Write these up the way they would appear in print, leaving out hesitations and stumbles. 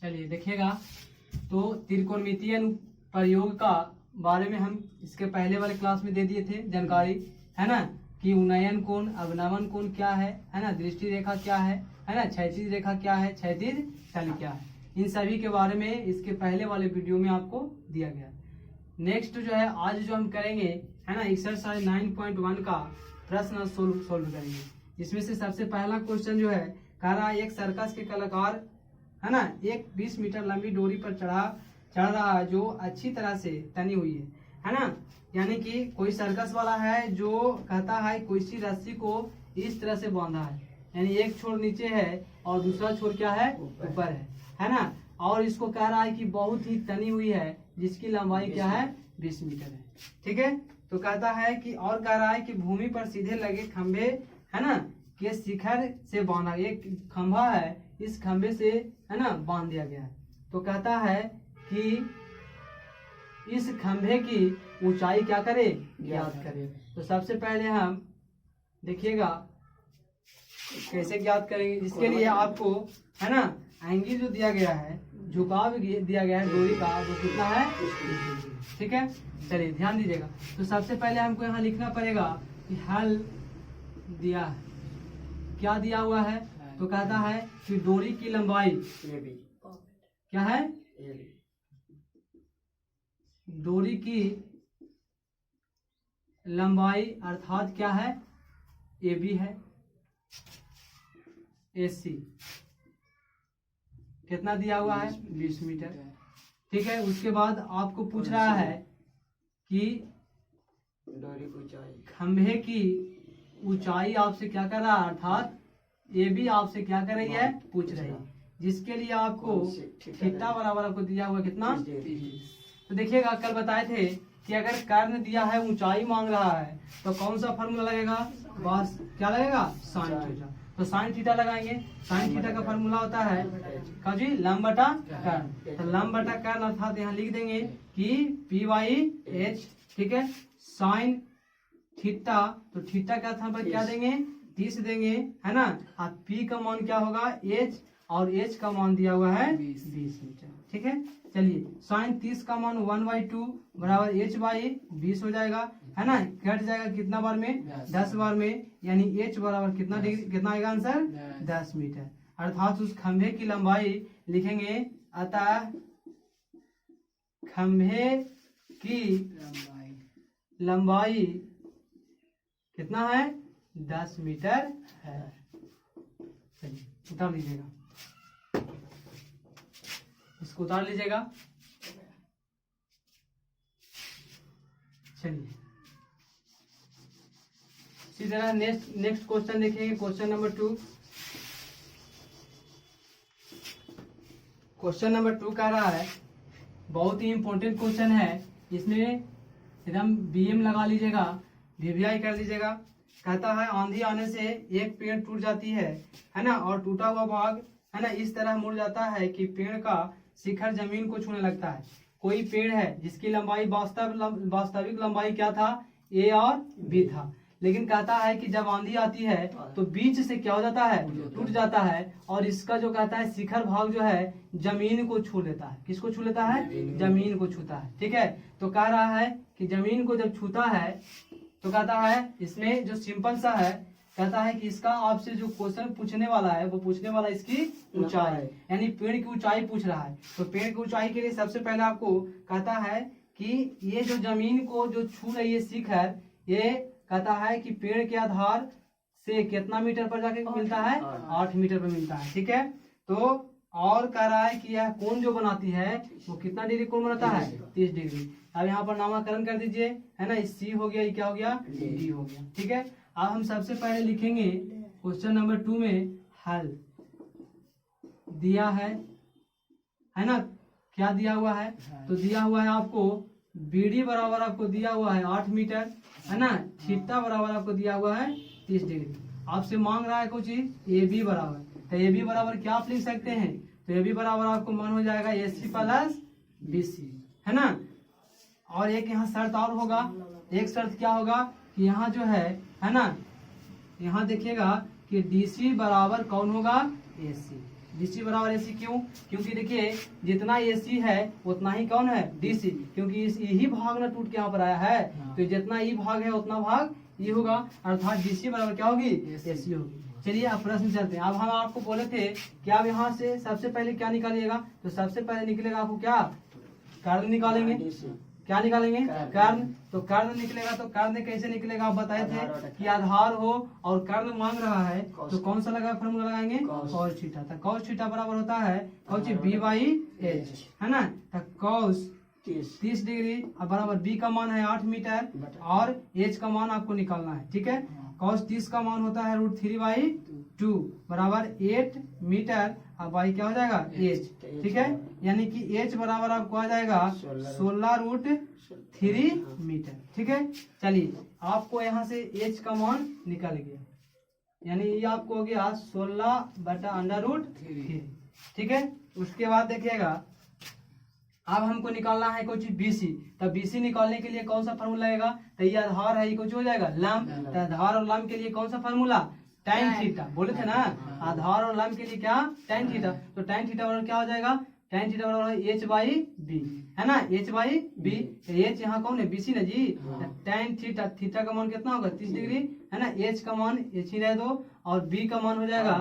चलिए देखिएगा, तो त्रिकोणमितीय प्रयोग का बारे में हम इसके पहले वाले क्लास में दे दिए थे जानकारी, है ना, कि उन्नयन कोण, अवनमन कोण क्या है ना, दृष्टि रेखा क्या है ना, क्षैतिज रेखा क्या है, क्षैतिज तल क्या है, इन सभी के बारे में इसके पहले वाले वीडियो में आपको दिया गया। नेक्स्ट जो है आज जो हम करेंगे है ना, एक्सरसाइज 9.1 का प्रश्न सोल्व करेंगे। इसमें से सबसे पहला क्वेश्चन जो है कह रहा है, एक सर्कस के कलाकार है ना एक 20 मीटर लंबी डोरी पर चढ़ रहा है जो अच्छी तरह से तनी हुई है ना, यानी कि कोई सर्कस वाला है जो कहता है कोई सी रस्सी को इस तरह से बांधा है, यानी एक छोर नीचे है और दूसरा छोर क्या है, ऊपर है ना, और इसको कह रहा है कि बहुत ही तनी हुई है जिसकी लंबाई क्या है, 20 मीटर है। ठीक है, तो कहता है कि और कह रहा है कि भूमि पर सीधे लगे खंभे है ना के शिखर से बांधा, एक खंभा है इस खंभे से है ना बांध दिया गया है। तो कहता है कि इस खंभे की ऊंचाई क्या करे, ज्ञात करे। तो सबसे पहले हम देखिएगा कैसे ज्ञात करेंगे। इसके लिए आपको है ना एंगल जो दिया गया है, झुकाव दिया गया है डोरी का, वो कितना है, ठीक है। चलिए ध्यान दीजिएगा। तो सबसे पहले हमको यहाँ लिखना पड़ेगा कि हल दिया है, क्या दिया हुआ है, तो कहता है कि डोरी की लंबाई क्या है, डोरी की लंबाई अर्थात क्या है, AB है, AC कितना दिया हुआ है, 20 मीटर। ठीक है, उसके बाद आपको पूछ रहा है कि डोरी की ऊंचाई, खंभे की ऊंचाई आपसे क्या कर रहा है, अर्थात AB आपसे क्या कर रही है, पूछ रही है, जिसके लिए आपको थीटा बराबर आपको दिया हुआ कितना, 30। तो देखिएगा कल बताए थे कि अगर कर्ण दिया है, ऊंचाई मांग रहा है, तो कौन सा फॉर्मूला लगेगा, बस क्या लगेगा, साइन थीटा। तो साइन थीटा लगाएंगे। साइन थीटा का फॉर्मूला होता है क्या जी, लंब बटा कर्ण। तो लंब बटा कर्ण अर्थात यहाँ लिख देंगे कि P/H। ठीक है, साइन थीटा, तो थीटा का था पर क्या देंगे, 30 देंगे है ना, और P का मान क्या होगा, H, और H का मान दिया हुआ है 20 मीटर। ठीक है, चलिए साइन 30 का मान 1/2 बराबर H/20 हो जाएगा, है ना, कट जाएगा कितना बार में, 10 बार में, यानी H बराबर कितना डिग्री, कितना आएगा आंसर, 10 मीटर। अर्थात उस खंभे की लंबाई लिखेंगे, अतः खंभे की लंबाई कितना है, 10 मीटर है। चलिए उतार लीजिएगा, इसको उतार लीजिएगा। चलिए इसी तरह नेक्स्ट क्वेश्चन देखेंगे, क्वेश्चन नंबर 2। क्वेश्चन नंबर 2 कह रहा है, बहुत ही इंपॉर्टेंट क्वेश्चन है, इसमें एकदम BM लगा लीजिएगा, VVI कर लीजिएगा। कहता है आंधी आने से एक पेड़ टूट जाती है ना, और टूटा हुआ भाग है ना इस तरह मुड़ जाता है कि पेड़ का शिखर जमीन को छूने लगता है। कोई पेड़ है जिसकी लंबाई वास्तविक लंबाई क्या था, A और B था, लेकिन कहता है कि जब आंधी आती है तो बीच से क्या हो जाता है, टूट जाता है, और इसका जो कहता है शिखर भाग जो है जमीन को छू लेता है। किसको छू लेता है, जमीन को छूता है। ठीक है, तो कह रहा है कि जमीन को जब छूता है तो कहता है, इसमें जो सिंपल सा है, कहता है कि इसका आपसे जो क्वेश्चन पूछने वाला है, वो पूछने वाला इसकी ऊंचाई, यानी पेड़ की ऊंचाई पूछ रहा है। तो पेड़ की ऊंचाई के लिए सबसे पहले आपको कहता है कि ये जो जमीन को जो छू रही है शिखर, ये कहता है कि पेड़ के आधार से कितना मीटर पर जाके मिलता है, 8 मीटर पर मिलता है। ठीक है, तो और कह रहा है कि यह कोण जो बनाती है वो कितना डिग्री कोण बनाता है, 30 डिग्री। अब यहाँ पर नामकरण कर दीजिए, है ना, C हो गया, ये क्या हो गया, D हो गया। ठीक है, अब हम सबसे पहले लिखेंगे क्वेश्चन नंबर 2 में हल दिया है ना, क्या दिया हुआ है, तो दिया हुआ है आपको BD बराबर आपको दिया हुआ है 8 मीटर, है ना, थीटा बराबर आपको दिया हुआ है 30 डिग्री। आपसे मांग रहा है कुछ चीज AB बराबर, तो AB बराबर क्या आप लिख सकते हैं, तो AB बराबर आपको मान हो जाएगा AC + BC, है ना। और एक यहाँ शर्त और होगा, एक शर्त क्या होगा कि यहाँ जो है ना, यहाँ देखिएगा कि DC बराबर कौन होगा, AC, डीसी बराबर एसी क्यों? क्योंकि देखिए जितना एसी है उतना ही कौन है डीसी, क्योंकि इस यही भाग ना टूट के यहाँ पर आया है, तो जितना ई भाग है उतना भाग ये होगा, अर्थात डीसी बराबर क्या होगी एसी होगी। चलिए अब प्रश्न चलते हैं। अब हम आपको बोले थे कि आप यहाँ से सबसे पहले क्या निकालिएगा, तो सबसे पहले निकलेगा आपको क्या कर्ण निकालेंगे, क्या निकालेंगे कर्ण। तो कर्ण निकलेगा, तो कर्ण कैसे निकलेगा आप बताए थे कि आधार हो और कर्ण मांग रहा है, तो कौन सा लगा फॉर्मूला लगाएंगे कॉस थीटा। तो कॉस थीटा बराबर होता है कौन सी बी बाई एच, है ना। तो कॉस 30 डिग्री अब बराबर बी का मान है 8 मीटर और एच का मान आपको निकालना है, ठीक है। कॉस 30 का मान होता है √3/2 बराबर 8 मीटर, अब बाई क्या हो जाएगा एच, ठीक है। यानी कि एच बराबर आपको आ जाएगा 16√3 मीटर, ठीक है। चलिए आपको यहाँ से एच का मान निकल गया, यानी ये आपको हो गया 16/√3, ठीक है। उसके बाद देखिएगा अब हमको निकालना है कुछ बीसी। तब बीसी निकालने के लिए कौन सा फार्मूला लगेगा, तो ये आधार है, ये कुछ हो जाएगा लंब। तो आधार और लंब के लिए कौन सा फार्मूला tan थीटा, बोले थे ना आधार और लंब के लिए क्या tan थीटा। तो tan थीटा बराबर क्या हो जाएगा, tan थीटा बराबर h/b, है ना, h/b। h यहाँ कौन है बीसी ना जी। tan थीटा, थीटा का मान कितना होगा 30 डिग्री, है ना। h का मान h ही रह दो और b का मान हो जाएगा,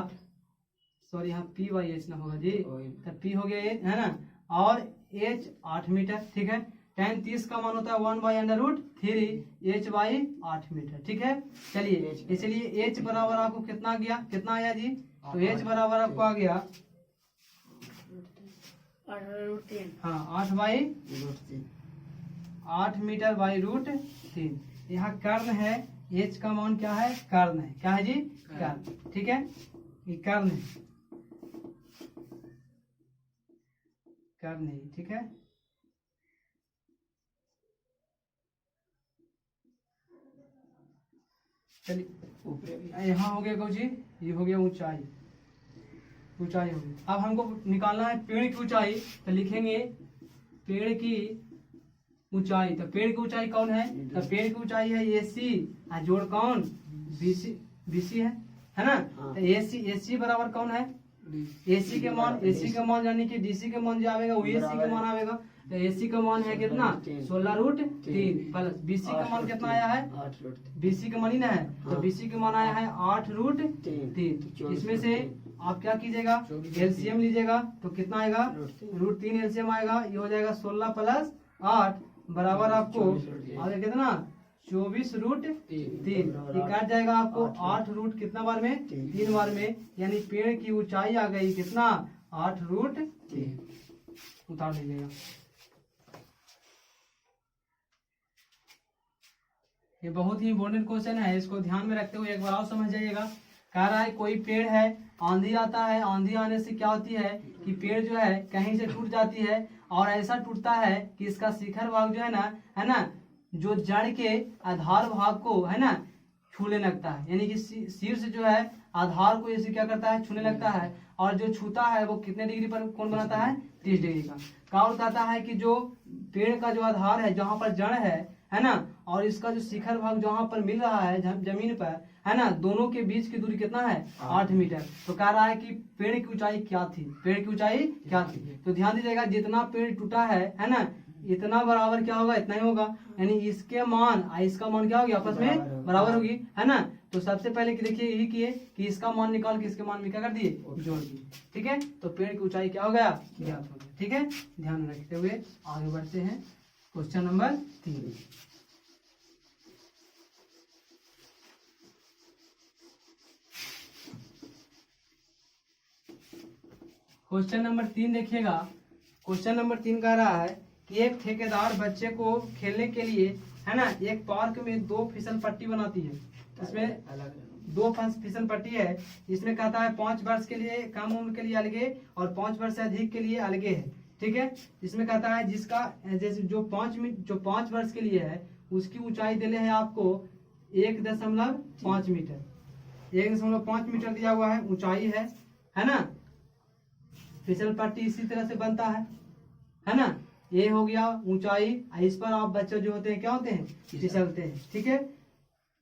सॉरी यहाँ p/h ना होगा जी, तो p हो गया है ना, और h 8 मीटर, ठीक है। tan 30 का मान होता है 1/√3 h/8 मीटर, ठीक है। चलिए इसलिए h बराबर आपको कितना गया, कितना आया जी, तो h बराबर आपको आ गया 8 मीटर बाई √3। यहाँ कर्ण है, h का मान क्या है कर्ण है, क्या है जी कर्ण, ठीक है। ये कर्ण है, कर्ण है, ठीक है। चलिए यहाँ हो गया कुछ जी, ये हो गया ऊंचाई, ऊंचाई हो गई। अब हमको निकालना है पेड़ की ऊंचाई, तो लिखेंगे पेड़ की ऊंचाई। तो पेड़ की ऊंचाई कौन है, तो पेड़ की ऊंचाई है एसी और जोड़ कौन बीसी, बीसी है ना। तो एसी बराबर कौन है एसी के मान, एसी का मान यानी कि डीसी के मान जो आएगा वही एसी का मान आएगा। तो एसी का मान है कितना 16√3 प्लस बीसी का मान कितना आया है, बीसी का मान ही ना है, तो बीसी का मान आया है 8√3। इसमें से आप क्या कीजिएगा एलसीएम लीजिएगा, तो कितना आएगा √3 एलसीएम आएगा, ये हो जाएगा 16 + 8 बराबर आपको आगे कितना 24√3। काट जाएगा आपको 8 रूट कितना बार में 3 बार में, यानी पेड़ की ऊंचाई आ गई कितना 8√3। उतार लीजिएगा। ये बहुत ही इंपॉर्टेंट क्वेश्चन है, इसको ध्यान में रखते हुए एक बार और समझ जाइएगा। कह रहा है कोई पेड़ है, आंधी आता है, आंधी आने से क्या होती है कि पेड़ जो है कहीं से टूट जाती है और ऐसा टूटता है कि इसका शिखर भाग जो है ना जो जड़ के आधार भाग को है ना छूने लगता है, यानी कि शीर्ष जो है आधार को इसे क्या करता है छूने लगता है, और जो छूता है वो कितने डिग्री पर कौन बनाता है 30 डिग्री का। और कहता है कि जो पेड़ का जो आधार है जहाँ पर जड़ है ना, और इसका जो शिखर भाग जहाँ पर मिल रहा है जमीन पर है ना, दोनों के बीच की दूरी कितना है 8 मीटर। तो कह रहा है कि पेड़ की ऊंचाई क्या थी, पेड़ की ऊंचाई क्या थी। तो ध्यान दीजिएगा जितना पेड़ टूटा है ना, इतना बराबर क्या होगा इतना ही होगा, यानी इसके मान इसका मान क्या होगी आपस में बराबर होगी, है ना। तो सबसे पहले कि देखिए यही किए कि इसका मान निकाल के इसके मान में क्या कर दिए जोड़ दिए, ठीक है। तो पेड़ की ऊंचाई क्या हो गया ज्ञात हो गया, ठीक है। ध्यान में रखते हुए आगे बढ़ते हैं क्वेश्चन नंबर 3। क्वेश्चन नंबर 3 देखिएगा। क्वेश्चन नंबर 3 कह रहा है कि एक ठेकेदार बच्चे को खेलने के लिए है ना एक पार्क में 2 फिसल पट्टी बनाती है। इसमें 2 फिसल पट्टी है। इसमें कहता है 5 वर्ष के लिए कम उम्र के लिए अलगे और 5 वर्ष से अधिक के लिए अलगे है, ठीक है। इसमें कहता है जिसका जैसे जो 5 वर्ष के लिए है उसकी ऊंचाई दिले है आपको 1.5 मीटर, 1.5 मीटर दिया हुआ है ऊंचाई है ना। फिसल पट्टी इसी तरह से बनता है ना। ये हो गया ऊंचाई, इस पर आप बच्चे जो होते हैं क्या होते हैं फिसलते हैं, ठीक है।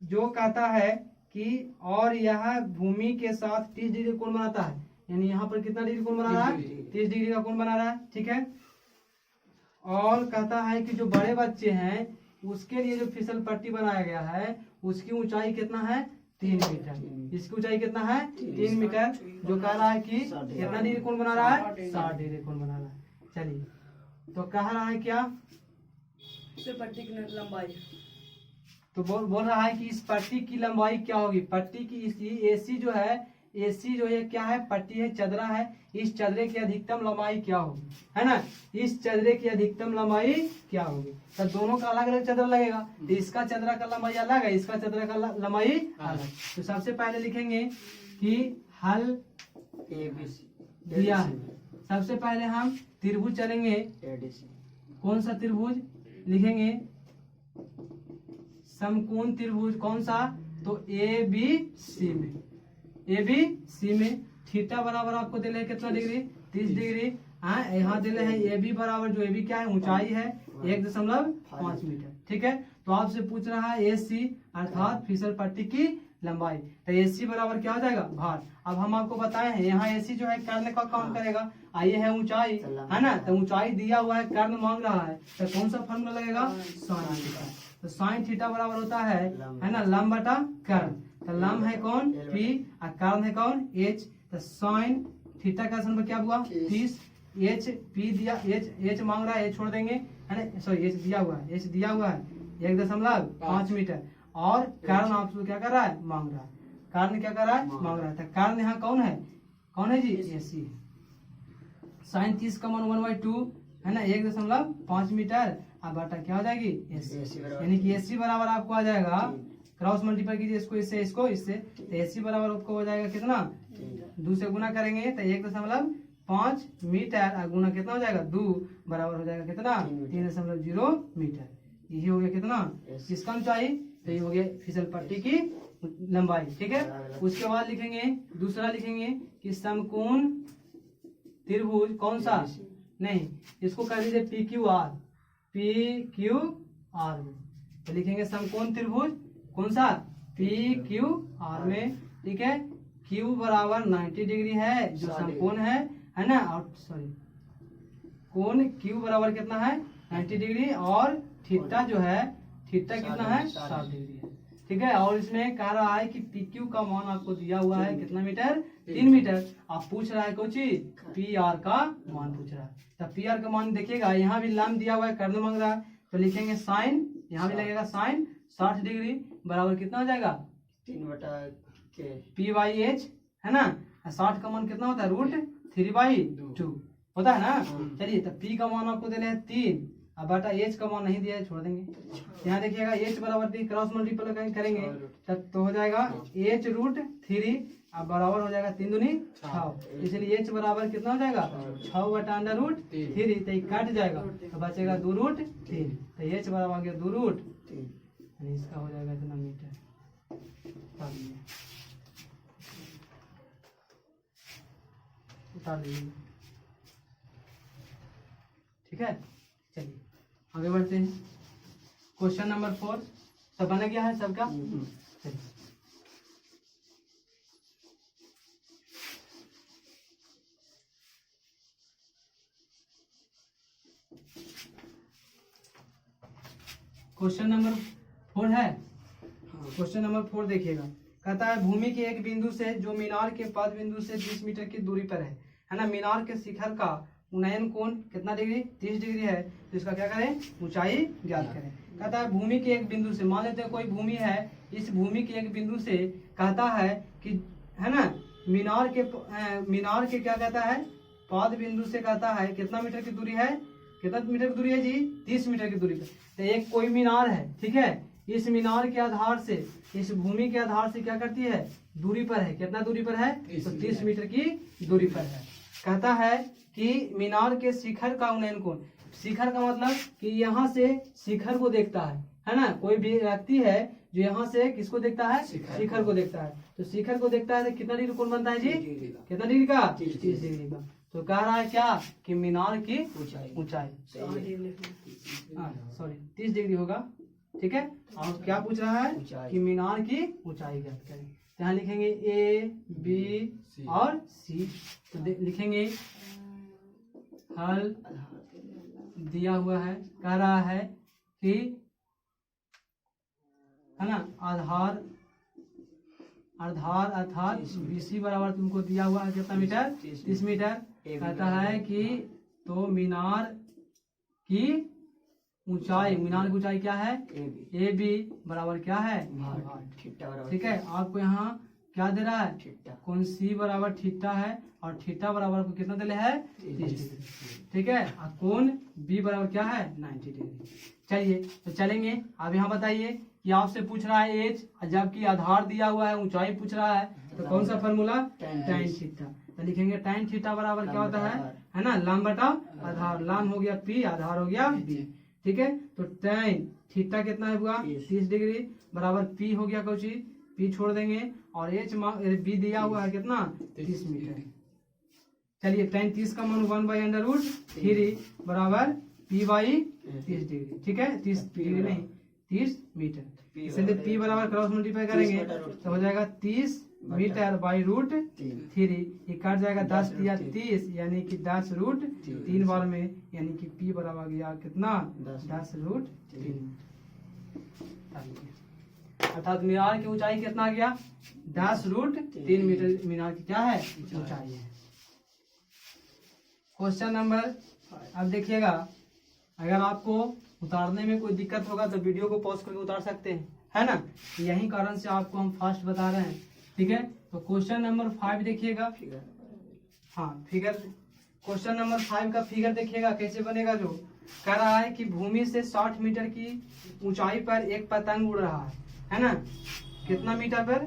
जो कहता है कि और यह भूमि के साथ 30 डिग्री कोण बनाता है, यानी यहाँ पर कितना डिग्री कोण बना रहा है? 30 डिग्री का कोण बना रहा है। ठीक है, और कहता है कि जो बड़े बच्चे हैं उसके लिए जो फिसल पट्टी बनाया गया है उसकी ऊंचाई कितना है? 3 मीटर। इसकी ऊंचाई कितना है? 3 मीटर। जो कह रहा है कि कितना डिग्री कोण बना रहा है? 60 डिग्री कोण बना रहा है। चलिए, तो कह रहा है क्या? पट्टी की लंबाई तो बोल रहा है कि इस पट्टी की लंबाई क्या होगी? पट्टी की इस एसी जो है, एसी जो ये क्या है? पट्टी है, चदरा है। इस चदरे की अधिकतम लंबाई क्या होगी, है ना? इस चदरे की अधिकतम लंबाई क्या होगी? तो दोनों का अलग अलग चदरा लगेगा। तो इसका चदरा का लंबाई अलग है, इसका चदरा का लंबाई अलग। तो सबसे पहले लिखेंगे कि हल दिया है। सबसे पहले हम त्रिभुज चलेंगे। कौन सा त्रिभुज लिखेंगे? समकोण त्रिभुज। कौन सा? तो ए बी सी में, ए बी सी में थीटा बराबर आपको दिले है कितना डिग्री? 30 डिग्री। हाँ, यहाँ दिले है ए बी बराबर, जो ए बी क्या है? ऊंचाई है 1.5 मीटर। ठीक है, तो आपसे पूछ रहा है ए सी अर्थात फिसल पट्टी की लंबाई। तो ए सी बराबर क्या हो जाएगा? भार। अब हम आपको बताए हैं यहाँ ए सी जो है कर्ण का काम करेगा, आइए है ऊंचाई, है ना? तो ऊंचाई दिया हुआ है, कर्ण मांग रहा है, तो कौन सा फॉर्मूला लगेगा? Sine theta. तो साइन थीटा बराबर होता है ना, लंब बटा कर्ण। तो लंब है कौन? पी, और कर्ण है कौन? एच। तो साइन थीटा का नंबर क्या हुआ? 30। एच पी दिया, एच मांग रहा है, एच छोड़ देंगे, है ना? सॉरी, एच दिया हुआ है, एच दिया हुआ है 1.5 मीटर। और कर्ण आपको क्या कर रहा है? मांग रहा है। कर्ण क्या कर रहा है? मांग रहा है। तो कर्ण यहाँ कौन है? कौन है जी? एसी है। साइन 30 का मान 1/2 है ना, 1.5 मीटर। अब बटा क्या हो जाएगी? एसी। यानी कि एसी बराबर आपको आ जाएगा, क्रॉस मल्टीप्लाई कीजिए इसको इससे, इसको इससे, तो एसी बराबर आपको हो जाएगा कितना? 2 से गुना करेंगे तो 1.5 मीटर, और गुना कितना हो जाएगा? 2 बराबर हो जाएगा कितना? 3.0 मीटर। यही हो गया कितना? किसका ऊंचाई? तो ये हो गया फिसल पट्टी की लंबाई। ठीक है, उसके बाद लिखेंगे, दूसरा लिखेंगे कि समकोण त्रिभुज। कौन सा? नहीं, इसको कर दीजिए P Q R, P Q R में। तो लिखेंगे समकोण त्रिभुज। कौन सा? पी क्यू आर में। ठीक है, क्यू बराबर 90 डिग्री है जो समकोण है ना? और सॉरी, कोण क्यू बराबर कितना है? 90 डिग्री। और थीटा जो है, थीटा कितना है? 60 डिग्री है। ठीक है, और इसमें कह रहा है कि पी क्यू का मान आपको दिया हुआ है कितना मीटर? 3 मीटर। आप पूछ रहा है कुछ पी आर का मान पूछ रहा है। तो पी आर का मान देखिएगा, यहाँ भी लंब दिया हुआ है, कर्ण मांग रहा है, तो लिखेंगे साइन, यहाँ भी लगेगा साइन 60 डिग्री बराबर कितना हो जाएगा? 3/के पी बाई एच, है ना? 60 का मान कितना होता है? √3/2 होता है ना? चलिए, तो पी का मान आपको देना है 3, अब बटा एच का मान नहीं दिया है, छोड़ देंगे। यहाँ देखिएगा एच बराबर 3, क्रॉस मल्टीप्लाई करेंगे तब तो हो जाएगा h√3, अब बराबर हो जाएगा 3 दूनी 6, इसलिए h बराबर कितना हो जाएगा? 6/√3। तो ये कट जाएगा तो बचेगा 2√3। तो h बराबर आ गया 2√3, इसका हो जाएगा इतना मीटर। उतार दीजिए। ठीक है, चलिए आगे बढ़ते हैं। क्वेश्चन नंबर 4 सब बना गया है सबका? चलिए, क्वेश्चन नंबर 4 है। क्वेश्चन नंबर 4 देखिएगा, कहता है भूमि के एक बिंदु से जो मीनार के पद बिंदु से 20 मीटर की दूरी पर है ना, मीनार के शिखर का उन्नयन कोण कितना डिग्री? 30 डिग्री है। तो इसका क्या करें? ऊंचाई ज्ञात करें। कहता है भूमि के एक बिंदु से, मान लेते हैं कोई भूमि है, इस भूमि के एक बिंदु से कहता है कि, है ना, मीनार के क्या कहता है? पद बिंदु से कहता है कितना मीटर की दूरी है? कितना मीटर की दूरी है जी? 30 मीटर की दूरी पर। तो एक कोई मीनार है, ठीक है, इस मीनार के आधार से, इस भूमि के आधार से क्या करती है? दूरी पर है। कितना दूरी पर है? तो 30 मीटर की दूरी पर है। कहता है कि मीनार के शिखर का उन्नयन कोण, शिखर का मतलब कि यहाँ से शिखर को देखता है ना? कोई भी व्यक्ति है जो यहाँ से किसको देखता है? शिखर को देखता है। तो शिखर को देखता है तो कितना डिग्री कोण बनता है जी? कितना डिग्री का? 30 डिग्री का। तो कह रहा है क्या कि मीनार की ऊंचाई सॉरी 30 डिग्री होगा। ठीक है, और क्या पूछ रहा है कि मीनार की ऊंचाई ज्ञात करें। तो यहाँ लिखेंगे ए बी और सी। तो लिखेंगे हल दिया हुआ है, कह रहा है कि है ना आधार अर्थात BC बराबर तुमको दिया हुआ है कितना मीटर, 30 मीटर। कहता है कि तो मीनार की ऊंचाई क्या है, AB बराबर क्या है, ठीक है। आपको यहाँ क्या दे रहा है, कौन C बराबर थीटा है और थीटा बराबर आपको कितना दिले है, 30 डिग्री, ठीक है। और कौन B बराबर क्या है, 90 डिग्री। चलिए तो चलेंगे। अब यहाँ बताइए कि आपसे पूछ रहा है एज, जबकि आधार दिया हुआ है, ऊंचाई पूछ रहा है, तो कौन सा फॉर्मूला, tan थीटा। तो लिखेंगे tan थीटा बराबर क्या होता है ना, लंब बटा आधार। लंब हो गया P, आधार हो गया B, ठीक है। तो tan थीटा कितना है हुआ, 30 डिग्री बराबर P हो गया कोची, P छोड़ देंगे और H B दिया हुआ है कितना, 30 मीटर। चलिए tan 30 का मान 1/√3 बराबर P बाई 30 डिग्री, ठीक है। 30 डिग्री नहीं 30 मीटर, इसलिए P बराबर क्रॉस मल्टीप्लाई करेंगे तो हो जाएगा 30 मीटर बाई √3। ये काट जाएगा 10 या 30 यानी कि 10√3 बार में, यानी कि P बराबर गया कितना, 10√3। अर्थात मीनार की ऊंचाई कितना आ गया, 10√3 मीटर मीनार की क्या है, ऊंचाई है। क्वेश्चन नंबर, अब देखिएगा, अगर आपको उतारने में कोई दिक्कत होगा तो वीडियो को पॉज करके उतार सकते हैं, है ना। यही कारण से आपको हम फास्ट बता रहे हैं, ठीक है। तो क्वेश्चन नंबर 5 देखिएगा, हाँ फिगर, क्वेश्चन नंबर 5 का फिगर देखिएगा कैसे बनेगा। जो कह रहा है कि भूमि से 60 मीटर की ऊंचाई पर एक पतंग उड़ रहा है ना, कितना मीटर पर,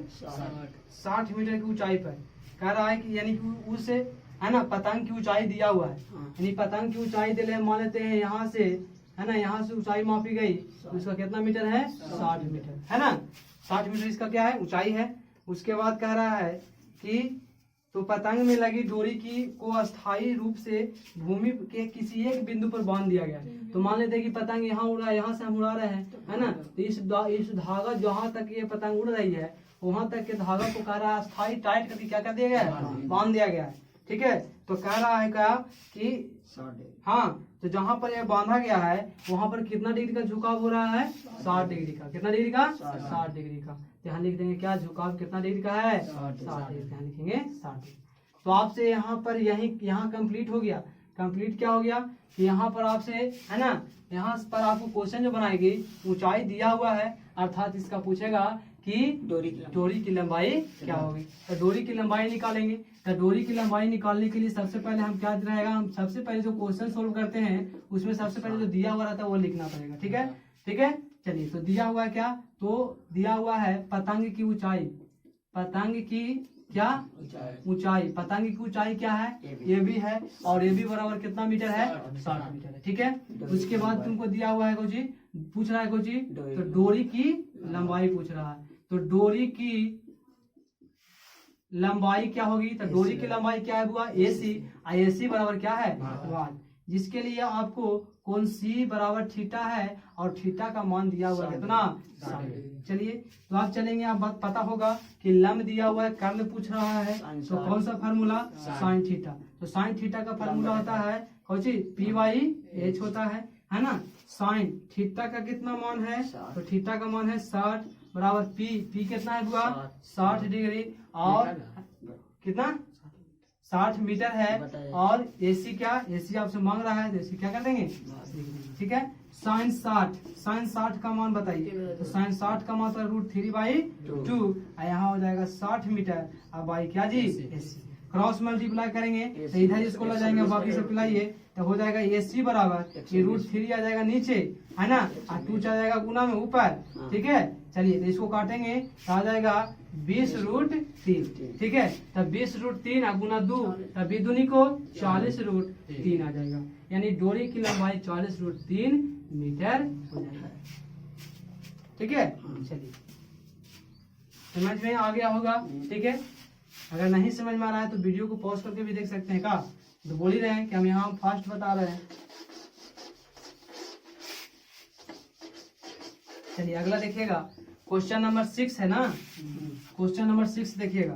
60 मीटर की ऊंचाई पर। कह रहा है कि यानी कि उससे है ना पतंग की ऊंचाई दिया हुआ है, यानी पतंग की ऊंचाई दे मान लेते हैं यहाँ से, है ना, यहाँ से ऊंचाई मापी गई, तो इसका कितना मीटर है, 60 मीटर, है ना। 60 मीटर इसका क्या है, ऊंचाई है। उसके बाद कह रहा है कि तो पतंग में लगी डोरी की को अस्थायी रूप से भूमि के किसी एक बिंदु पर बांध दिया गया। तो मान लेते हैं कि पतंग यहाँ उड़ रहा है, यहाँ से हम उड़ा रहे हैं, है ना। तो इस धागा जहाँ तक ये पतंग उड़ रही है वहां तक के धागा को कह रहा है अस्थायी टाइट करके क्या कर दिया गया है, बांध दिया गया है, ठीक है। तो कह रहा है क्या कि हाँ, तो जहाँ पर यह बांधा गया है वहां पर कितना डिग्री का झुकाव हो रहा है, 60 डिग्री का। कितना डिग्री का, 60 डिग्री का। यहाँ लिख देंगे क्या, झुकाव कितना डिग्री का है, 60 डिग्री का, लिखेंगे 60 डिग्री। तो आपसे यहाँ पर यहाँ कंप्लीट हो गया। कंप्लीट क्या हो गया कि यहाँ पर आपसे है ना, यहाँ पर आपको क्वेश्चन जो बनाएगी ऊंचाई दिया हुआ है, अर्थात इसका पूछेगा कि डोरी की लंबाई क्या होगी। तो डोरी की लंबाई निकालेंगे। तो डोरी की लंबाई निकालने के लिए सबसे पहले हम क्या रहेगा, हम सबसे पहले जो क्वेश्चन सोल्व करते हैं उसमें सबसे पहले जो दिया हुआ रहता है वो लिखना पड़ेगा, ठीक है, ठीक है। चलिए तो दिया हुआ है क्या, तो दिया हुआ है पतंग की ऊंचाई, पतंग की क्या ऊंचाई, पतंग की ऊंचाई क्या है, ये भी है, और ये भी बराबर कितना मीटर है, 60 मीटर है, ठीक है। उसके बाद तुमको दिया हुआ है कोची, पूछ रहा है कोची, तो डोरी की लंबाई पूछ रहा है। तो डोरी की लंबाई क्या होगी, तो डोरी की लंबाई क्या है हुआ, AC, AC बराबर क्या है, वाट, जिसके लिए आपको कौन सी बराबर थीटा है और थीटा का मान दिया हुआ कितना, 60। चलिए तो आप चलेंगे, आप बात पता होगा कि लंब दिया हुआ है, कर्ण पूछ रहा है, तो कौन सा फार्मूला, साइन थीटा। तो साइन थीटा का फार्मूला होता है कौची, P/H होता है ना। साइन थीटा का कितना मान है, तो थीटा का मान है 60 बराबर P कितना है हुआ, 60 डिग्री, और कितना 60 मीटर है, और AC क्या, AC आपसे मांग रहा है तो AC क्या कर देंगे, ठीक है। साइन 60 का मान बताइए, तो साइन 60 का मान √3/2, यहाँ हो जाएगा 60 मीटर, अब बाई क्या जी, AC। क्रॉस मल्टीप्लाई करेंगे तो इधर इसको ले जाएंगे, बाकी से पिलाइए, तो हो जाएगा AC बराबर ये √3 आ जाएगा नीचे, है ना, और 2 आ जाएगा गुना में ऊपर, ठीक है। चलिए तो इसको काटेंगे तो आ जाएगा 20√3, ठीक है। तब 20√3 और गुना 2, तब 2 दूनी को 40√3 आ जाएगा, यानी डोरी की लंबाई 40√3 मीटर हो जाएगा, ठीक है। चलिए समझ में आ गया होगा, ठीक है। अगर नहीं समझ में आ रहा है तो वीडियो को पॉज करके भी देख सकते हैं, का तो बोल ही रहे हैं कि हम यहाँ फास्ट बता रहे हैं। चलिए अगला देखिएगा, क्वेश्चन नंबर 6 है ना, क्वेश्चन नंबर 6 देखिएगा।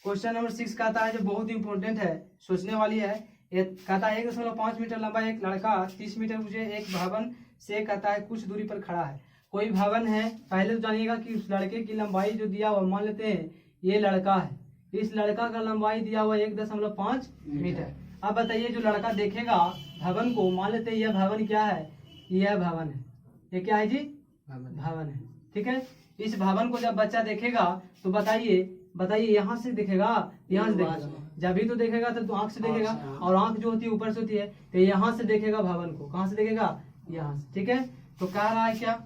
क्वेश्चन नंबर 6 कहता है जो बहुत इंपॉर्टेंट है, सोचने वाली है। ये कहता है 1.5 मीटर लंबा एक लड़का 30 मीटर ऊंचे एक भवन से कहता है कुछ दूरी पर खड़ा है। कोई भवन है, पहले तो जानिएगा कि उस लड़के की लंबाई जो दिया हुआ, मान लेते हैं ये लड़का है, इस लड़का का लंबाई दिया हुआ 1.5 मीटर। अब बताइए जो लड़का देखेगा भवन को, मान लेते हैं यह भवन क्या है, यह भवन है, ये क्या है जी, भवन है, ठीक है। इस भवन को जब बच्चा देखेगा तो बताइए यहाँ से देखेगा, यहाँ से देखेगा, जब भी तो देखेगा तो आंख से देखेगा, और आंख जो होती है ऊपर से होती है, तो यहाँ से देखेगा भवन को, कहाँ से देखेगा, यहाँ से, ठीक है। तो कह रहा है क्या,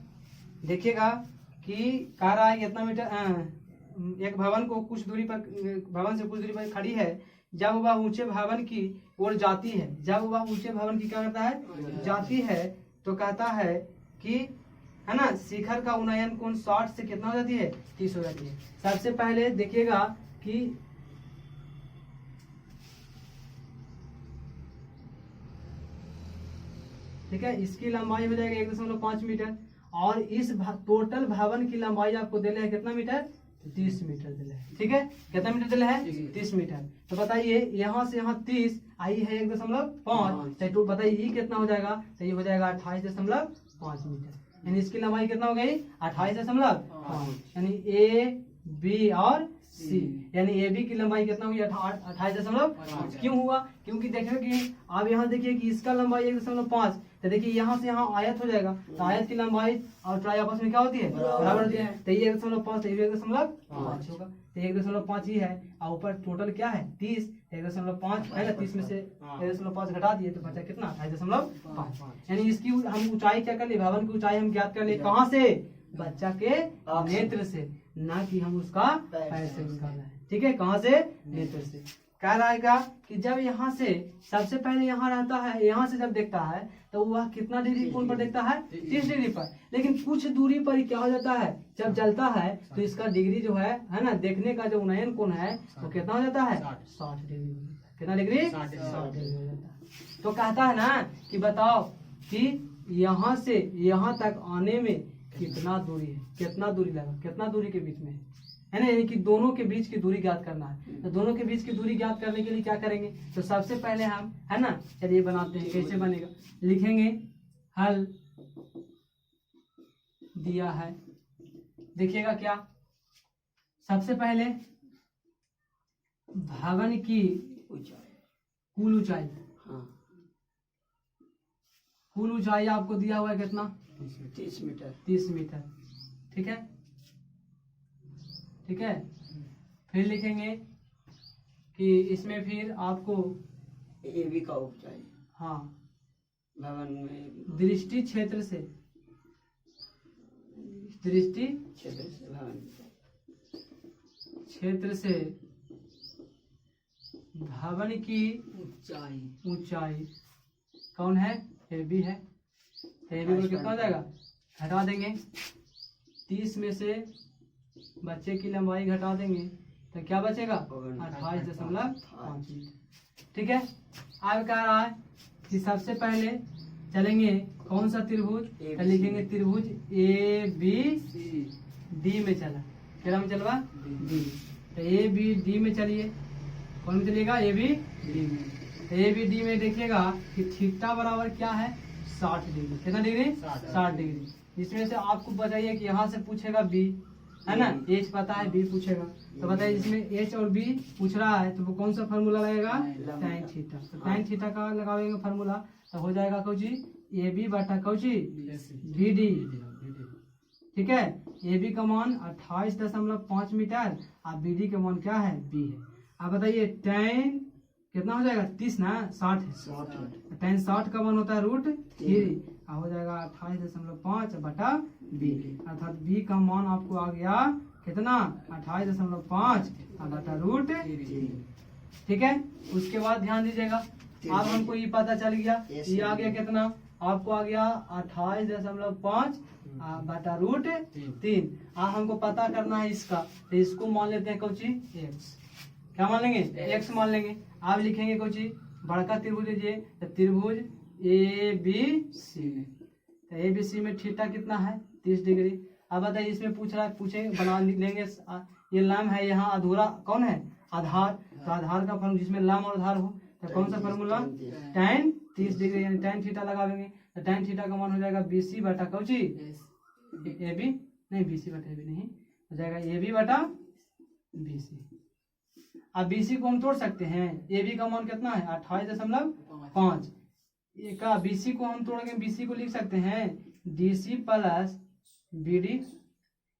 देखिएगा कि कह रहा है कितना मीटर, एक भवन को कुछ दूरी पर, भवन से कुछ दूरी पर खड़ी है, जब वह ऊंचे भवन की ओर जाती है, जब वह ऊंचे भवन की क्या करता है, जाती है, तो कहता है कि है ना, शिखर का उन्नयन कोण 60 से कितना हो जाती है, 30 हो जाती है। सबसे पहले देखिएगा कि ठीक है, इसकी लंबाई हो जाएगी 1.5 मीटर, और इस टोटल भवन की लंबाई आपको दिले है कितना मीटर, 30 मीटर दिले है, ठीक है। कितना मीटर दिले है, 30 मीटर। तो बताइए यहाँ से यहाँ 30 आई है 1.5, तो बताइए ये कितना हो जाएगा, तो ये हो जाएगा 28.5 मीटर, यानी इसकी लंबाई कितना हो गई, 28.5, यानी ए बी और सी, यानी ए बी की लंबाई कितना हुई, 28.5। क्यों हुआ, क्योंकि देखिए कि आप यहाँ देखिए कि इसका लंबाई 1.5, तो देखिए यहाँ से यहाँ आयत हो जाएगा, तो आयत की लंबाई और ट्राई आपस में क्या होती है, बराबर होती है, तो ये 1.5 तो ये 1.5 होगा, तो 1.5 ही है, और ऊपर टोटल क्या है 30, 1.5 है ना, 30 में से 1.5 घटा दिए तो बचा कितना, 28.5, यानी इसकी हम ऊंचाई क्या कर लिए, भवन की ऊंचाई हम ज्ञात कर लिए, कहाँ से, बच्चा के नेत्र से, ना कि हम उसका पैर से निकालना है, ठीक है, कहाँ से, नेत्र से। कह रहा है कि जब यहाँ से सबसे पहले यहाँ रहता है, यहाँ से जब देखता है तो वह कितना डिग्री कोण पर देखता है, 30 डिग्री पर, लेकिन कुछ दूरी पर क्या हो जाता है, जब जलता है तो इसका डिग्री जो है ना, देखने का जो उन्नयन कोण है वो कितना हो जाता है, 60 डिग्री, कितना डिग्री, 60 डिग्री हो जाता है। तो कहता है ना कि बताओ कि यहाँ से यहाँ तक आने में कितना दूरी है, कितना दूरी लगा, कितना दूरी के बीच में है ना, यानी कि दोनों के बीच की दूरी ज्ञात करना है। तो दोनों के बीच की दूरी ज्ञात करने के लिए क्या करेंगे, तो सबसे पहले हम है ना, चलिए बनाते हैं, कैसे बनेगा, लिखेंगे हल दिया है। देखिएगा क्या, सबसे पहले भवन की कुल ऊंचाई, कुल ऊंचाई आपको दिया हुआ है कितना, 30 मीटर, 30 मीटर, ठीक है, ठीक है। फिर लिखेंगे कि इसमें फिर आपको ए बी का ऊंचाई, हाँ, भवन में दृष्टि क्षेत्र से, दृष्टि क्षेत्र से, भवन क्षेत्र से भवन की ऊंचाई, ऊंचाई कौन है, ए बी है, ए बी को कितना हो जाएगा, घटा देंगे, 30 में से बच्चे की लंबाई घटा देंगे तो क्या बचेगा, 28.5 मीटर, ठीक है। अब कह रहा है कि सबसे पहले चलेंगे कौन सा त्रिभुज, तो लिखेंगे त्रिभुज ए बी डी में चला, क्या में चलवा, डी, तो ए बी डी में चलिए, कौन में चलिएगा, ए बी डी में, तो ए बी डी में देखिएगा कि थीटा बराबर क्या है, 60 डिग्री, कितना डिग्री, 60 डिग्री। इसमें से आपको बताइए कि यहाँ से पूछेगा बी, है ना, एच पता है, बी पूछेगा, तो बताइए इसमें एच और बी पूछ रहा है तो वो कौन सा फार्मूला लगेगा, tan थीटा, तो tan थीटा का लगाएंगे फार्मूला, तो हो जाएगा कौची, ए बी बटा कौची, बी डी, ठीक है। ए बी का मान 28.5 मीटर और बी डी का मान क्या है, बी है। अब बताइए tan कितना हो जाएगा, 30 ना, 60 है, tan 60 का मान होता है √3, हो जाएगा 28.5 बटा बी, अर्थात बी का मान आपको आ गया कितना, 28.5 बटा √3, ठीक है। उसके बाद ध्यान दीजिएगा, अब हमको ये पता चल गया, ये आ गया कितना, आपको आ गया 28.5 बटा √3। अब हमको पता करना है इसका, तो इसको मान लेते हैं कौची, एक्स, क्या मान लेंगे, एक्स मान लेंगे। आप लिखेंगे कौची, बड़का त्रिभुज लीजिए, तो त्रिभुज ए बी सी में, तो ए बी सी में थीटा कितना है, 30 डिग्री। अब बताइए इसमें पूछे बना लेंगे। ये लम है, यहाँ अधूरा कौन है, आधार। तो आधार का फॉर्मूला जिसमें लम और आधार हो तो कौन सा फॉर्मूला, tan 30 डिग्री यानी tan थीटा लगाएंगे। तो tan थीटा का मान हो जाएगा BC बटा कौची AB, नहीं BC बटा AB नहीं हो जाएगा, AB बटा BC। अब BC को हम तोड़ सकते हैं, AB का मान कितना है 28.5 का, BC को हम तोड़ेंगे, BC को लिख सकते हैं DC प्लस BD,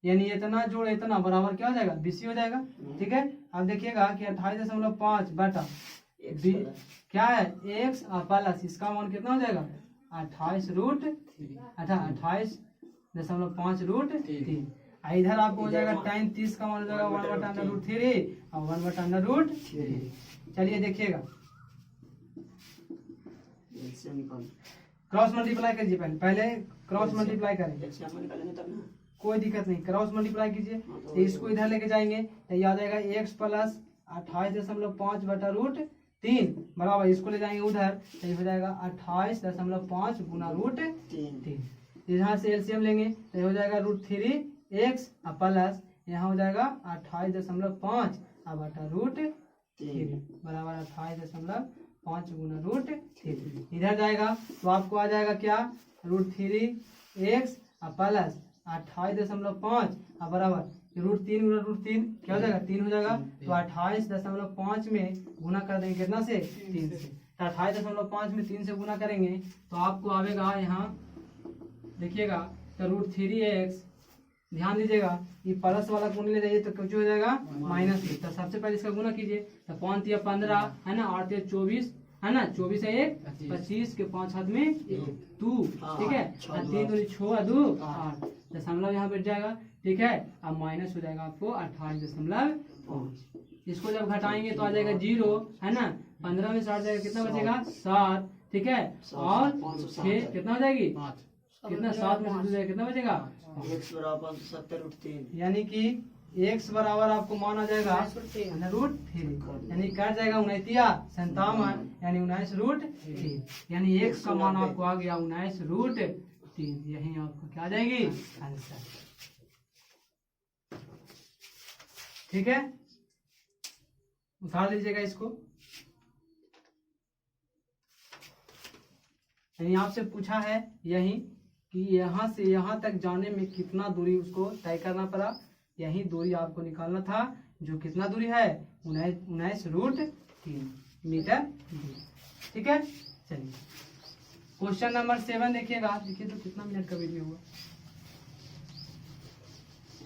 यानी इतना जोड़ इतना बराबर क्या हो जाएगा BC हो जाएगा। ठीक है, अब देखिएगा कि 28.5 बटा क्या है x प्लस इसका मान कितना हो जाएगा 28.5√3। इधर आपको हो जाएगा tan 30 का मान हो जाएगा 1/√3 और 1/√3। चलिए देखिएगा, क्रॉस मल्टीप्लाई कीजिए, पहले क्रॉस मल्टीप्लाई करेंगे, कोई दिक्कत नहीं, क्रॉस मल्टीप्लाई कीजिए। तो इसको इधर लेके जाएंगे तो याद आएगा x प्लस 28.5 बटा√3 बराबर, इसको ले जाएंगे उधर तो ये हो जाएगा 28.5 गुना √3। यहाँ से एलसीएम लेंगे तो ये हो जाएगा √3x प्लस यहाँ हो जाएगा 28.5 बटा√3 बराबर 28.5 गुना √3। इधर जाएगा तो आपको आ जाएगा क्या √3x प्लस 28.5 बराबर √3 गुना √3 क्या हो जाएगा 3 हो जाएगा। तो 28.5 में गुना कर देंगे कितना से 3 से, तो 28.5 में 3 से गुना करेंगे तो आपको आएगा यहाँ देखिएगा तो √3x, ध्यान दीजिएगा ये प्लस वाला को ले जाइए तो कुछ हो जाएगा -3। तो सबसे पहले इसका गुना कीजिए तो 5 या 15 है ना, 8 या 24 है ना, 24 है 1 25 के 5 हाथ में 2, ठीक है, 3 दूनी 6 2 8 दशमलव यहाँ बैठ जाएगा। ठीक है, अब माइनस हो जाएगा आपको 28.5। इसको जब घटाएंगे तो आ जाएगा 0 है ना, 15 में 60 जाएगा कितना बचेगा 7, ठीक है, और 6 कितना हो जाएगी कितना 7 में से जाएगा कितना बचेगा x बराबर 70√3, यानी कि x बराबर आपको मान आ जाएगा √3, यानी कट जाएगा 59 यानी 19√3, यानी x का मान आपको आ गया 19√3। यही आपको क्या आ जाएगी आंसर। ठीक है, उतार लीजिएगा इसको। यानी आपसे पूछा है यही कि यहाँ से यहाँ तक जाने में कितना दूरी उसको तय करना पड़ा, यही दूरी आपको निकालना था, जो कितना दूरी है 19√3 मीटर। ठीक है, चलिए क्वेश्चन नंबर 7 देखिएगा। देखिए तो कितना मिनट का वीडियो हुआ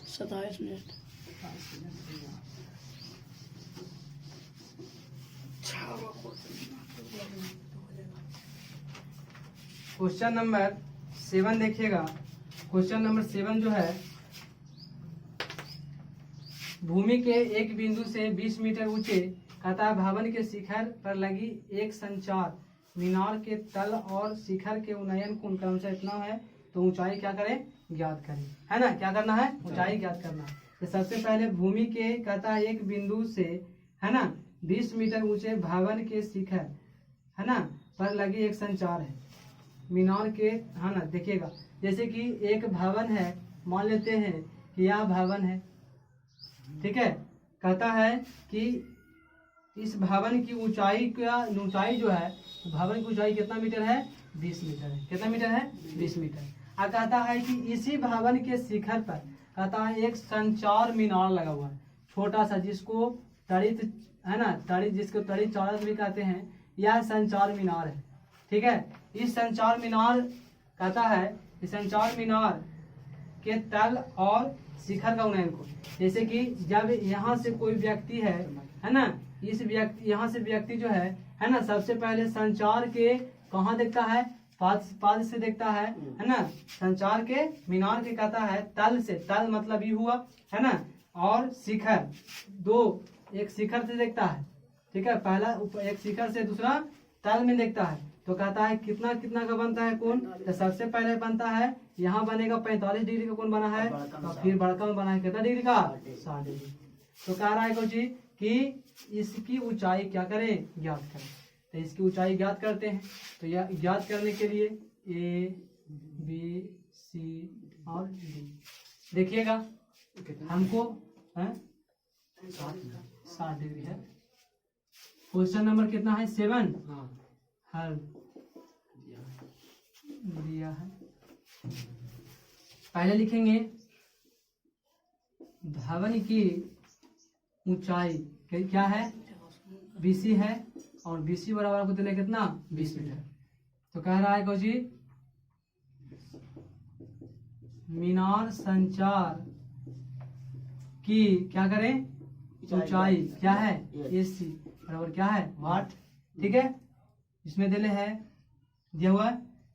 27 मिनट। क्वेश्चन नंबर 7 देखिएगा। क्वेश्चन नंबर 7 जो है, भूमि के एक बिंदु से 20 मीटर ऊंचे कथा भवन के शिखर पर लगी एक संचार मीनार के तल और शिखर के उन्नयन कोण क्रमशः इतना है, तो ऊंचाई क्या करें ज्ञात करें, है ना, क्या करना है ऊंचाई ज्ञात करना है। तो सबसे पहले भूमि के कहता एक बिंदु से है ना 20 मीटर ऊंचे भवन के शिखर है ना पर लगी एक संचार है मीनार के, है ना, देखिएगा जैसे कि एक भवन है, मान लेते हैं कि यह भवन है, ठीक है, कहता है कि इस भवन की ऊंचाई जो है, भवन की ऊंचाई कितना मीटर है 20 मीटर है, कितना मीटर है 20 मीटर। और कहता है कि इसी भवन के शिखर पर कहता है एक संचार मीनार लगा हुआ है, छोटा सा, जिसको तड़ित है ना, तड़ित जिसको तड़ित चौरस भी कहते हैं, यह संचार मीनार है। ठीक है, इस संचार मीनार कहता है इस संचार मीनार के तल और शिखर का उन्नयन को, जैसे कि जब यहाँ से कोई व्यक्ति है ना, इस व्यक्ति यहाँ से व्यक्ति जो है ना, सबसे पहले संचार के कहाँ देखता है पाद से देखता है ना, संचार के मीनार के कहता है तल से, तल मतलब ये हुआ है ना, और शिखर दो, एक शिखर से देखता है, ठीक है, पहला एक शिखर से दूसरा तल में देखता है, तो कहता है कितना कितना का बनता है कोण, तो सबसे पहले बनता है यहाँ बनेगा 45 डिग्री का कोण बना है, तो फिर बड़का में बना है कितना डिग्री का 60 डिग्री। तो कह रहा है कुछ कि इसकी ऊंचाई क्या करें ज्ञात करें, तो इसकी ऊंचाई ज्ञात करते हैं। तो यह ज्ञात करने के लिए A B C और D देखिएगा हमको 60 डिग्री है। क्वेश्चन नंबर कितना है 7 हल दिया है। पहले लिखेंगे भवन की ऊंचाई क्या है BC है और BC बराबर आपको दिया कितना 20 मीटर। तो कह रहा है को जी मीनार संचार की क्या करें ऊंचाई क्या है AC बराबर क्या है वाट। ठीक है, इसमें दिले है दिया हुआ।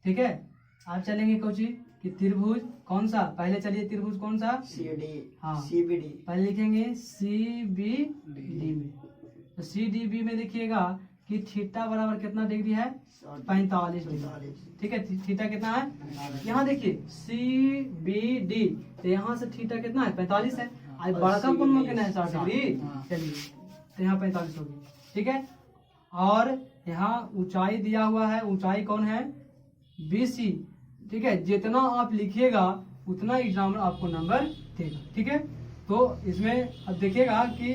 ठीक है, आप चलेंगे कोची कि त्रिभुज कौन सा, पहले चलिए त्रिभुज कौन सा CD हाँ CBD पहले लिखेंगे CBD में। तो CDB में देखिएगा कि थीटा बराबर कितना डिग्री है 45 डिग्री। ठीक है, थीटा कितना है यहाँ देखिए CBD, तो यहाँ से थीटा कितना है 45 है। आज बड़का कोण में कितना है 60 डिग्री। चलिए तो यहाँ 45 होगी। ठीक है, और यहाँ ऊंचाई दिया हुआ है, ऊंचाई कौन है BC। ठीक है, जितना आप लिखिएगा उतना एग्जाम आपको नंबर देगा। ठीक है, तो इसमें अब देखिएगा कि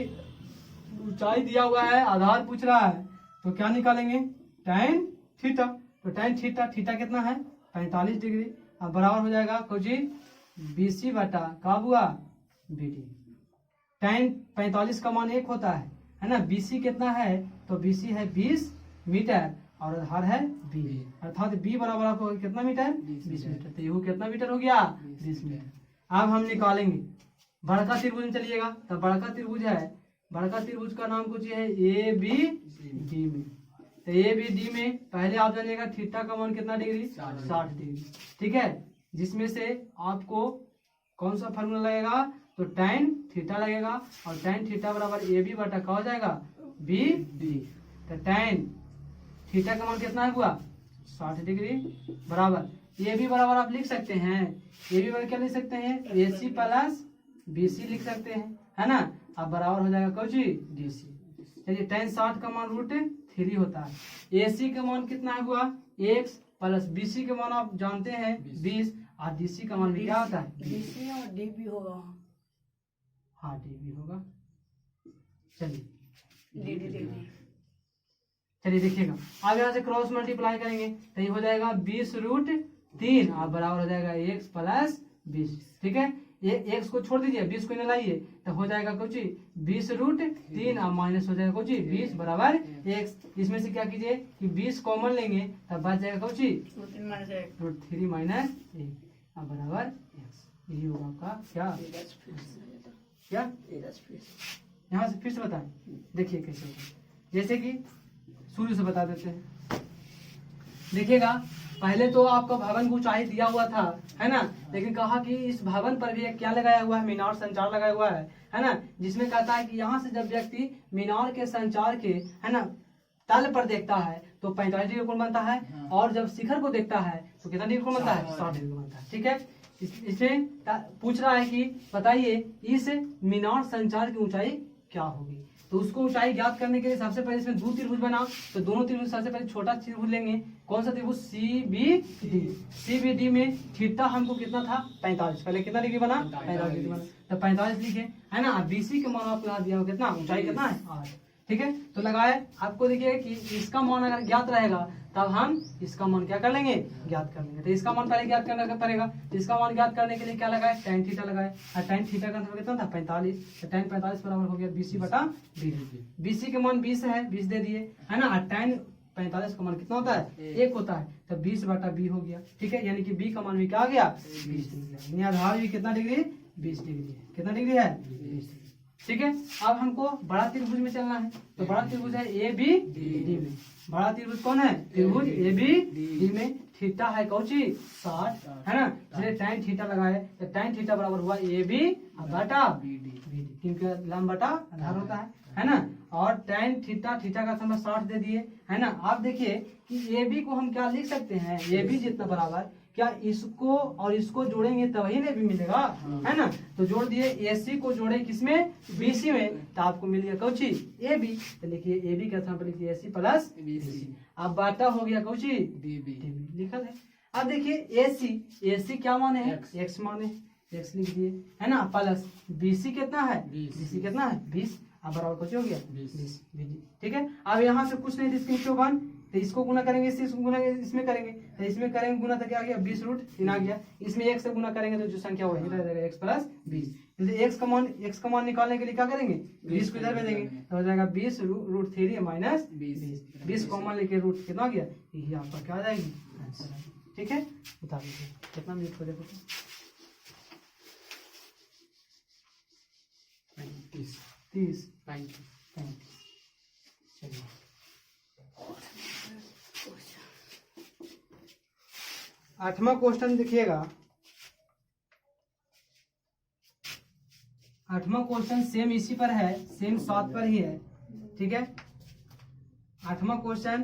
ऊंचाई दिया हुआ है, आधार पूछ रहा है, तो क्या निकालेंगे tan थीटा। तो tan थीटा, थीटा कितना है 45 डिग्री। अब बराबर हो जाएगा कुछ BC बटा का हुआ BD। tan 45 का मान 1 होता है ना। BC कितना है तो BC है 20 मीटर और आधार है B, अर्थात B बराबर आपको कितना मीटर 20 मीटर। तो यू कितना मीटर हो गया 20 मीटर। अब हम निकालेंगे बड़का त्रिभुज में चलिएगा। तो बड़का त्रिभुज है, बड़का त्रिभुज का नाम कुछ है ABD में। तो ABD में पहले आप जानिएगा थीटा का मान कितना डिग्री 60 डिग्री। ठीक है, जिसमें से आपको कौन सा फार्मूला लगेगा तो tan थीटा लगेगा और tan थीटा बराबर AB बटा क्या हो जाएगा BD। तो tan थीटा का मान कितना है हुआ 60 डिग्री बराबर AB बराबर आप लिख सकते हैं, AB बराबर क्या लिख सकते हैं AC प्लस BC लिख सकते हैं, है ना। अब बराबर हो जाएगा कौन सी DC। चलिए tan 60 का मान √3 होता है। AC का मान कितना है हुआ x प्लस BC के मान आप जानते हैं 20 और DC का मान भी क्या होता है DC और DB होगा। हाँ DB होगा। चलिए चलिए देखिएगा, अब यहाँ से क्रॉस मल्टीप्लाई करेंगे तो ये हो जाएगा 20√3 और बराबर हो जाएगा x प्लस 20। ठीक है, ये x को छोड़ दीजिए 20 को न लाइए तो हो जाएगा कुछ 20√3 और माइनस हो जाएगा कुछ 20 बराबर x। इसमें से क्या कीजिए कि 20 कॉमन लेंगे तब बच जाएगा कुछ √3 माइनस 1 और बराबर x। यही होगा आपका क्या यहाँ से फिर से बताएं। देखिए कैसे होगा, जैसे कि शुरू से बता देते हैं। देखिएगा पहले तो आपका भवन को ऊंचाई दिया हुआ था, है ना, लेकिन कहा कि इस भवन पर भी एक क्या लगाया हुआ है मीनार संचार लगाया हुआ है ना, जिसमें कहता है कि यहाँ से जब व्यक्ति मीनार के संचार के है ना तल पर देखता है तो 45 डिग्री कोण बनता है और जब शिखर को देखता है तो कितना डिग्री कोण बनता है 60 डिग्री बनता है। ठीक है, इसमें पूछ रहा है कि बताइए इस मीनार संचार की ऊंचाई क्या होगी। तो उसको ऊंचाई ज्ञात करने के लिए सबसे पहले इसमें दो त्रिभुज बना, तो दोनों त्रिभुज सबसे पहले छोटा त्रिभुज लेंगे। कौन सा त्रिभुज CBD में थीटा हमको कितना था 45, पहले कितना डिग्री बना 45 डिग्री बना, तो 45 लिखे है ना। BC के मान आपको यहाँ दिया होगा कितना, ऊंचाई कितना है 8। ठीक है, तो लगाए आपको देखिए कि इसका मान अगर ज्ञात रहेगा तब हम इसका मान क्या कर लेंगे ज्ञात कर लेंगे। तो इसका मान पहले ज्ञात करना पड़ेगा, तो इसका मान ज्ञात करने के लिए क्या लगाए tan थीटा लगाए और tan थीटा का कितना था 45, तो tan 45 बराबर हो गया BC बटा BD। BC के मान 20 है, 20 दे दिए है ना, और tan 45 का मान कितना होता है 1 होता है, तो 20 बटा B हो गया। ठीक है, यानी कि B का मान भी क्या आ गया 20 डिग्री, आधार भी कितना डिग्री 20 डिग्री है। कितना डिग्री है 20 डिग्री। ठीक है, अब हमको बड़ा त्रिभुज में चलना है, तो बड़ा त्रिभुज है ABD में। बड़ा त्रिभुज कौन है त्रिभुज ABD में थीटा है कौची 60 है ना, इसलिए tan थीटा लगाए तो tan थीटा बराबर हुआ AB बटा BD, क्योंकि लंब बटा आधार होता है ना। और tan थीटा, थीटा का समय 60 दे दिए है ना। आप देखिए कि AB को हम क्या लिख सकते हैं, AB जितना बराबर क्या इसको और इसको जोड़ेंगे तभी ना भी मिलेगा है ना। तो जोड़ दिए, AC को जोड़े किसमें BC में, तो आपको मिल गया कौची AB। तो लिखिए AB का स्थान पर लिखिए AC प्लस BC। अब बाटा हो गया कौची DB लिखा है। अब देखिए AC क्या माने है x माने, x लिख दिए, है ना, प्लस BC कितना है, 20। BC कितना है 20, अब बराबर कुछ हो गया 20। 20 BD। ठीक है, अब यहाँ से कुछ नहीं, इसके क्यों 1, तो इसको गुना करेंगे, इसको गुना इसमें करेंगे, तो इसमें करेंगे गुना, तो क्या आ गया 20 रूट 3 आ गया, इसमें 1 से गुना करेंगे तो जो संख्या वही रह जाएगा x प्लस 20। x का मान निकालने के लिए क्या करेंगे, 20 को इधर भेजेंगे, तो हो जाएगा 20 रूट 3 माइनस 20 कॉमन लेके रूट कितना आ गया, यही आपका क्या आ जाएगी आंसर। ठीक है, बता दीजिए कितना मिनट हो देखो, 30 35। चलिए 8वां क्वेश्चन देखिएगा। 8वां क्वेश्चन सेम इसी पर है, सेम 7 पर ही है। ठीक है, 8वां क्वेश्चन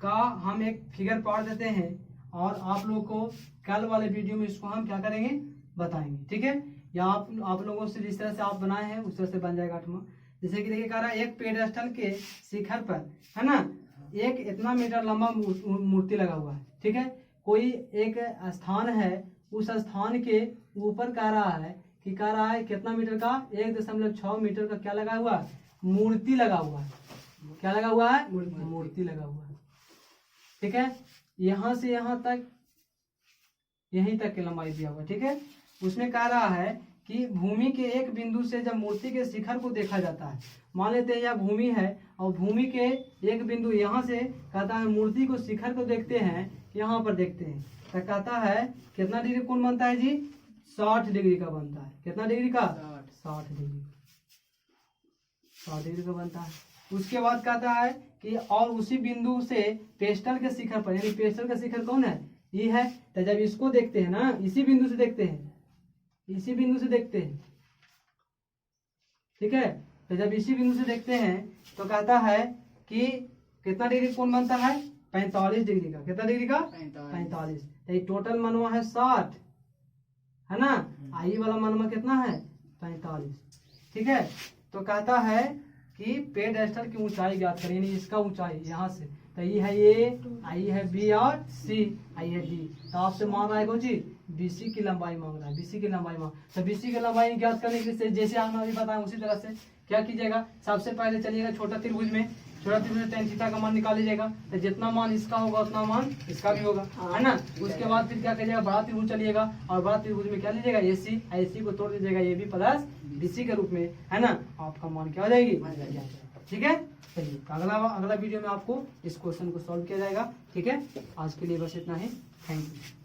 का हम एक फिगर पार्ट देते हैं और आप लोग को कल वाले वीडियो में इसको हम क्या करेंगे बताएंगे। ठीक है, या आप लोगों से जिस तरह से आप बनाए हैं उस तरह से बन जाएगा 8वां। जैसे कि देखिए कह रहा है एक पेडेस्टल के शिखर पर, है ना, एक इतना मीटर लंबा मूर्ति लगा हुआ है। ठीक है, कोई एक स्थान है, उस स्थान के ऊपर कह रहा है कितना मीटर का, 1.6 मीटर का क्या लगा हुआ है, मूर्ति लगा हुआ है। क्या लगा हुआ है, मूर्ति लगा हुआ है। ठीक है, यहाँ से यहाँ तक, यहीं तक की लंबाई दिया हुआ है। ठीक है, उसमें कह रहा है कि भूमि के एक बिंदु से जब मूर्ति के शिखर को देखा जाता है, मान लेते हैं यह भूमि है और भूमि के एक बिंदु यहाँ से कहता है मूर्ति को शिखर को देखते हैं, यहाँ पर देखते हैं, तो कहता है कितना डिग्री कोण बनता है जी, 60 डिग्री का बनता है। कितना डिग्री का, 60 डिग्री, 60 डिग्री का बनता है। उसके बाद कहता है कि और उसी बिंदु से पेस्टल के शिखर पर, यानी पेस्टल का शिखर कौन है, ये है, तो जब इसको देखते हैं ना, इसी बिंदु से देखते हैं, इसी बिंदु से देखते हैं। ठीक है, तो जब इसी बिंदु से देखते हैं तो कहता है कि कितना डिग्री कोण बनता है, 45 डिग्री का। कितना डिग्री का, 45। तो ये टोटल मनवा है 60, है ना, आई वाला मनवा कितना है 45। ठीक है, तो कहता है कि पेडेस्टल की ऊंचाई ज्ञात करें, यानी इसका ऊंचाई यहाँ से, तो ये है ए, आई है बी और सी, आई है डी। तो आपसे मांग रहा है कौन सी, BC की लंबाई मांग रहा है, BC की लंबाई मांग। तो BC की लंबाई ज्ञात करने के लिए जैसे हमने अभी बताया उसी तरह से क्या कीजिएगा, सबसे पहले चलिएगा छोटा त्रिभुज में, छोटा त्रिभुज में tan थीटा का मान निकाल लीजिएगा, तो जितना मान इसका होगा उतना मान इसका भी होगा, है ना। उसके बाद फिर क्या करिएगा, बड़ा त्रिभुज चलिएगा और बड़ा त्रिभुज में क्या लीजिएगा, AC को तोड़ दीजिएगा AB प्लस BC के रूप में, है ना, आपका मान क्या हो जाएगी। ठीक है, चलिए अगला वीडियो में आपको इस क्वेश्चन को सॉल्व किया जाएगा। ठीक है, आज के लिए बस इतना ही, थैंक यू।